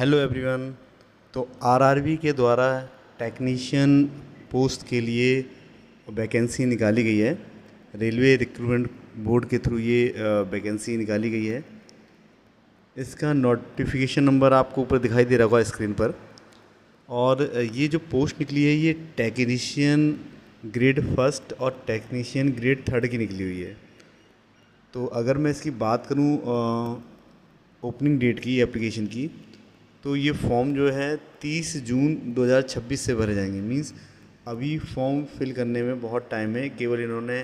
Hello everyone. तो RRB के द्वारा टेक्नीशियन पोस्ट के लिए वैकेंसी निकाली गई है। रेलवे रिक्रूटमेंट बोर्ड के थ्रू ये वैकेंसी निकाली गई है। इसका नोटिफिकेशन नंबर आपको ऊपर दिखाई दे रहा होगा स्क्रीन पर। और ये जो पोस्ट निकली है ये टेक्नीशियन ग्रेड फर्स्ट और टेक्नीशियन ग्रेड थर्ड की निकली हुई है। तो अगर मैं इसकी बात करूँ ओपनिंग डेट की एप्लीकेशन की, तो ये फॉर्म जो है 30 जून 2026 से भरे जाएंगे। मींस अभी फॉर्म फिल करने में बहुत टाइम है। केवल इन्होंने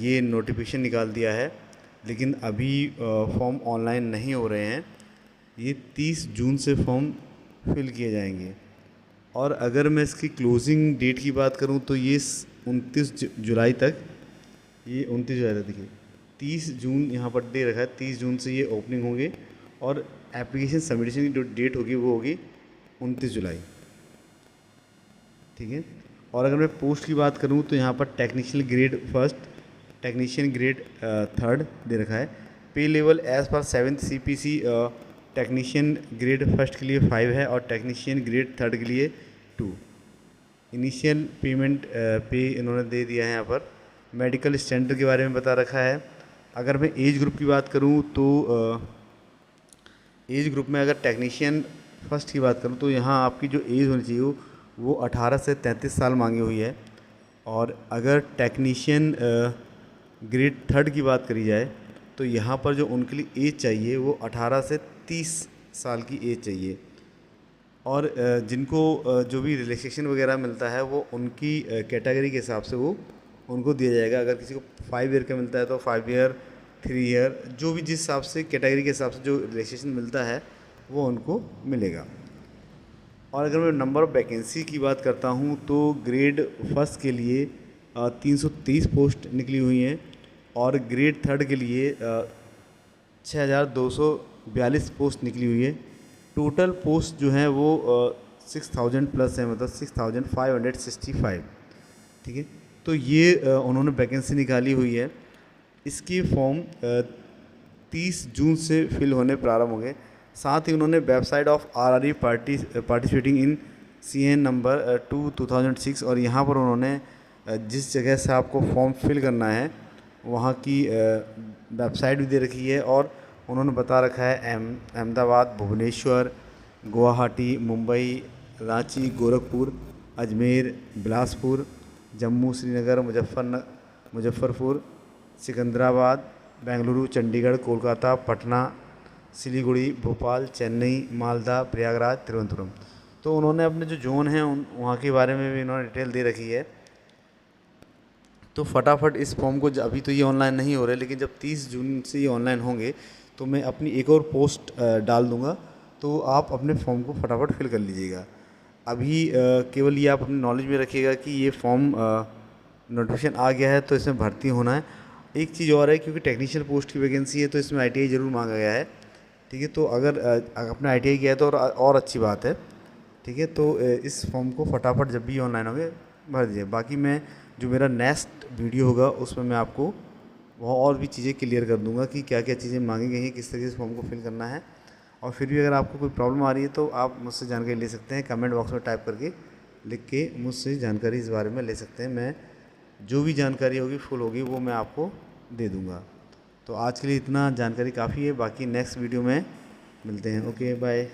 ये नोटिफिकेशन निकाल दिया है, लेकिन अभी फॉर्म ऑनलाइन नहीं हो रहे हैं। ये 30 जून से फॉर्म फिल किए जाएंगे। और अगर मैं इसकी क्लोजिंग डेट की बात करूं तो ये 29 जुलाई तक, ये 29 जुलाई तक देखिए 30 जून यहाँ पर दे रखा है। 30 जून से ये ओपनिंग होंगे और एप्लीकेशन सबमिशन की जो डेट होगी वो होगी 29 जुलाई। ठीक है। और अगर मैं पोस्ट की बात करूं तो यहाँ पर technician grade first, technician grade third दे रखा है। पे level as per 7th CPC technician grade first के लिए 5 है और टेक्नीशियन ग्रेड थर्ड के लिए 2। इनिशियल पेमेंट पे इन्होंने दे दिया है। यहाँ पर मेडिकल स्टैंडर्ड के बारे में बता रखा है। अगर मैं एज ग्रुप की बात करूँ तो एज ग्रुप में अगर टेक्नीशियन फर्स्ट की बात करूँ तो यहाँ आपकी जो एज होनी चाहिए वो 18 से 33 साल मांगी हुई है। और अगर टेक्नीशियन ग्रेड थर्ड की बात करी जाए तो यहाँ पर जो उनके लिए एज चाहिए वो 18 से 30 साल की एज चाहिए। और जिनको जो भी रिलैक्सेशन वगैरह मिलता है वो उनकी कैटेगरी के हिसाब से वो उनको दिया जाएगा। अगर किसी को 5 ईयर का मिलता है तो 5 ईयर, 3 ईयर, जो भी जिस हिसाब से कैटेगरी के हिसाब से जो रिलैक्सेशन मिलता है वो उनको मिलेगा। और अगर मैं नंबर ऑफ़ वैकेंसी की बात करता हूँ तो ग्रेड फर्स्ट के लिए 323 पोस्ट निकली हुई हैं और ग्रेड थर्ड के लिए 6242 पोस्ट निकली हुई है। टोटल पोस्ट जो है वो 6000 प्लस है, मतलब 6565। ठीक है। तो ये उन्होंने वैकेंसी निकाली हुई है। इसकी फॉर्म 30 जून से फिल होने प्रारंभ होंगे। साथ ही उन्होंने website of RRB participating in CN number 2006 और यहाँ पर उन्होंने जिस जगह से आपको फॉर्म फिल करना है वहाँ की वेबसाइट भी दे रखी है। और उन्होंने बता रखा है अहमदाबाद, भुवनेश्वर, गुवाहाटी, मुंबई, रांची, गोरखपुर, अजमेर, बिलासपुर, जम्मू, श्रीनगर, मुजफ्फरपुर, सिकंदराबाद, बेंगलुरु, चंडीगढ़, कोलकाता, पटना, सिलीगुड़ी, भोपाल, चेन्नई, मालदा, प्रयागराज, तिरुवनंतपुरम। तो उन्होंने अपने जो जोन हैं वहाँ के बारे में भी इन्होंने डिटेल दे रखी है। तो फटाफट इस फॉर्म को, अभी तो ये ऑनलाइन नहीं हो रहे, लेकिन जब 30 जून से ये ऑनलाइन होंगे तो मैं अपनी एक और पोस्ट डाल दूँगा, तो आप अपने फॉर्म को फटाफट फिल कर लीजिएगा। अभी केवल ये आप अपनी नॉलेज में रखिएगा कि ये फॉर्म नोटिफिकेशन आ गया है तो इसमें भर्ती होना है। एक चीज़ और है, क्योंकि टेक्नीशियन पोस्ट की वैकेंसी है तो इसमें ITI ज़रूर मांगा गया है। ठीक है। तो अगर अपना ITI किया है तो और अच्छी बात है। ठीक है। तो इस फॉर्म को फटाफट जब भी ऑनलाइन होंगे भर दीजिए। बाकी मैं जो मेरा नेक्स्ट वीडियो होगा उसमें मैं आपको वहाँ और भी चीज़ें क्लियर कर दूंगा कि क्या क्या चीज़ें मांगी गई हैं, किस तरीके से फॉर्म को फिल करना है। और फिर भी अगर आपको कोई प्रॉब्लम आ रही है तो आप मुझसे जानकारी ले सकते हैं, कमेंट बॉक्स में टाइप करके लिख के मुझसे जानकारी इस बारे में ले सकते हैं। मैं जो भी जानकारी होगी फुल होगी वो मैं आपको दे दूँगा। तो आज के लिए इतना जानकारी काफ़ी है। बाकी नेक्स्ट वीडियो में मिलते हैं। Okay, bye.